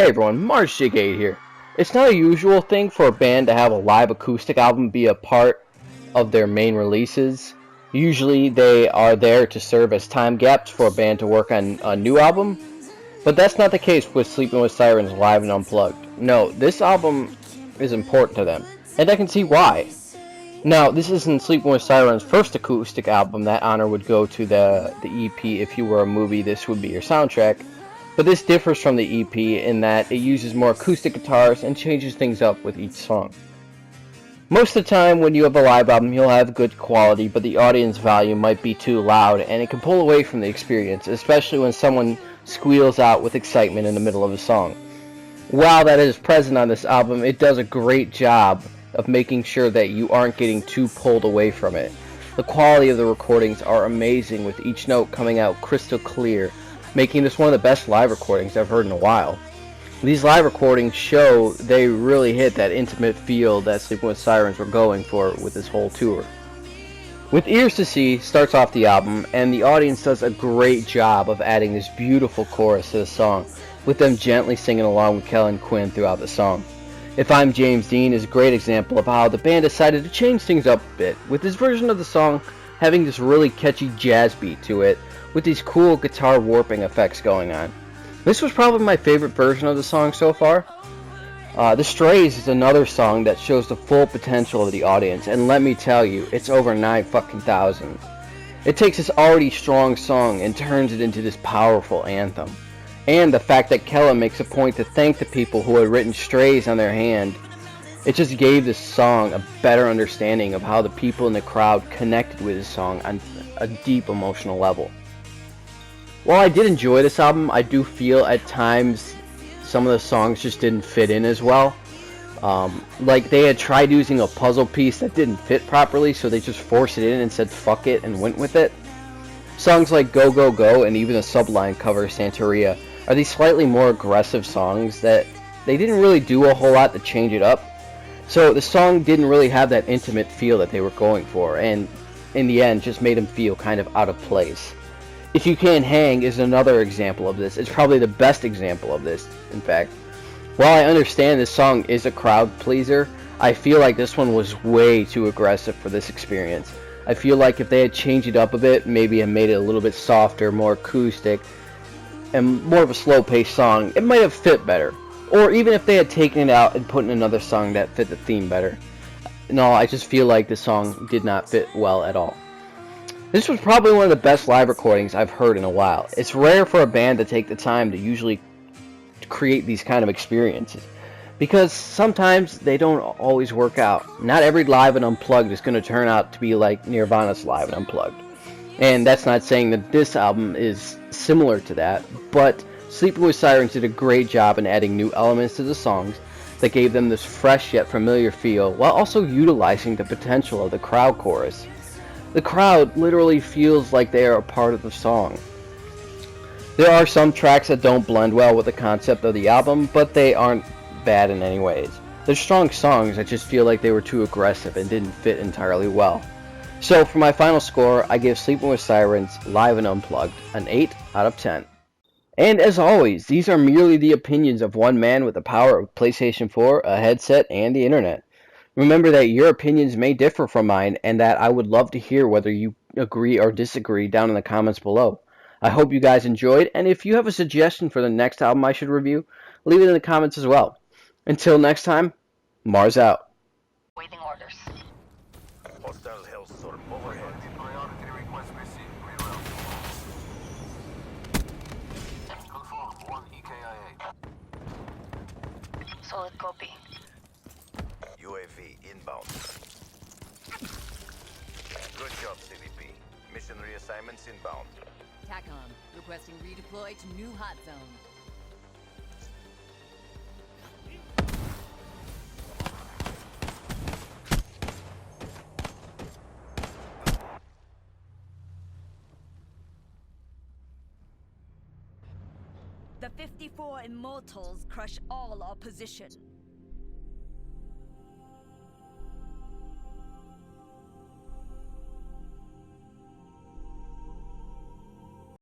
Hey everyone, Mars Jig8 here. It's not a usual thing for a band to have a live acoustic album be a part of their main releases. Usually they are there to serve as time gaps for a band to work on a new album, but that's not the case with Sleeping With Sirens Live and Unplugged. No, this album is important to them, and I can see why. Now, this isn't Sleeping With Sirens' first acoustic album. That honor would go to the EP. If you were a movie, this would be your soundtrack. But this differs from the EP in that it uses more acoustic guitars and changes things up with each song. Most of the time when you have a live album, you'll have good quality, but the audience volume might be too loud and it can pull away from the experience, especially when someone squeals out with excitement in the middle of a song. While that is present on this album, it does a great job of making sure that you aren't getting too pulled away from it. The quality of the recordings are amazing, with each note coming out crystal clear, making this one of the best live recordings I've heard in a while. These live recordings show they really hit that intimate feel that Sleeping With Sirens were going for with this whole tour. With Ears to See starts off the album, and the audience does a great job of adding this beautiful chorus to the song, with them gently singing along with Kellen Quinn throughout the song. If I'm James Dean is a great example of how the band decided to change things up a bit, with this version of the song having this really catchy jazz beat to it, with these cool guitar warping effects going on. This was probably my favorite version of the song so far. The Strays is another song that shows the full potential of the audience, and let me tell you, it's over 9,000. It takes this already strong song and turns it into this powerful anthem. And the fact that Kellen makes a point to thank the people who had written Strays on their hand, it just gave this song a better understanding of how the people in the crowd connected with this song on a deep emotional level. While I did enjoy this album, I do feel at times some of the songs just didn't fit in as well. Like they had tried using a puzzle piece that didn't fit properly, so they just forced it in and said fuck it and went with it. Songs like Go Go Go and even the Sublime cover Santeria are these slightly more aggressive songs that they didn't really do a whole lot to change it up. So the song didn't really have that intimate feel that they were going for, and in the end just made them feel kind of out of place. If You Can't Hang is another example of this. It's probably the best example of this, in fact. While I understand this song is a crowd pleaser, I feel like this one was way too aggressive for this experience. I feel like if they had changed it up a bit, maybe and made it a little bit softer, more acoustic, and more of a slow-paced song, it might have fit better. Or even if they had taken it out and put in another song that fit the theme better. No, I just feel like this song did not fit well at all. This was probably one of the best live recordings I've heard in a while. It's rare for a band to take the time to usually create these kind of experiences, because sometimes they don't always work out. Not every live and unplugged is going to turn out to be like Nirvana's Live and Unplugged. And that's not saying that this album is similar to that, but Sleeping With Sirens did a great job in adding new elements to the songs that gave them this fresh yet familiar feel, while also utilizing the potential of the crowd chorus. The crowd literally feels like they are a part of the song. There are some tracks that don't blend well with the concept of the album, but they aren't bad in any ways. There's strong songs that just feel like they were too aggressive and didn't fit entirely well. So for my final score, I give Sleeping With Sirens Live and Unplugged an 8 out of 10. And as always, these are merely the opinions of one man with the power of PlayStation 4, a headset, and the internet. Remember that your opinions may differ from mine, and that I would love to hear whether you agree or disagree down in the comments below. I hope you guys enjoyed, and if you have a suggestion for the next album I should review, leave it in the comments as well. Until next time, Mars out. Waiting orders. Hostile Hellstorm overhead. Priority request received. Reroute. Confirm 1 EKIA. Solid copy. UAV inbound. Good job, CVP. Mission reassignments inbound. TACOM, requesting redeploy to new hot zone. The 54 Immortals crush all opposition.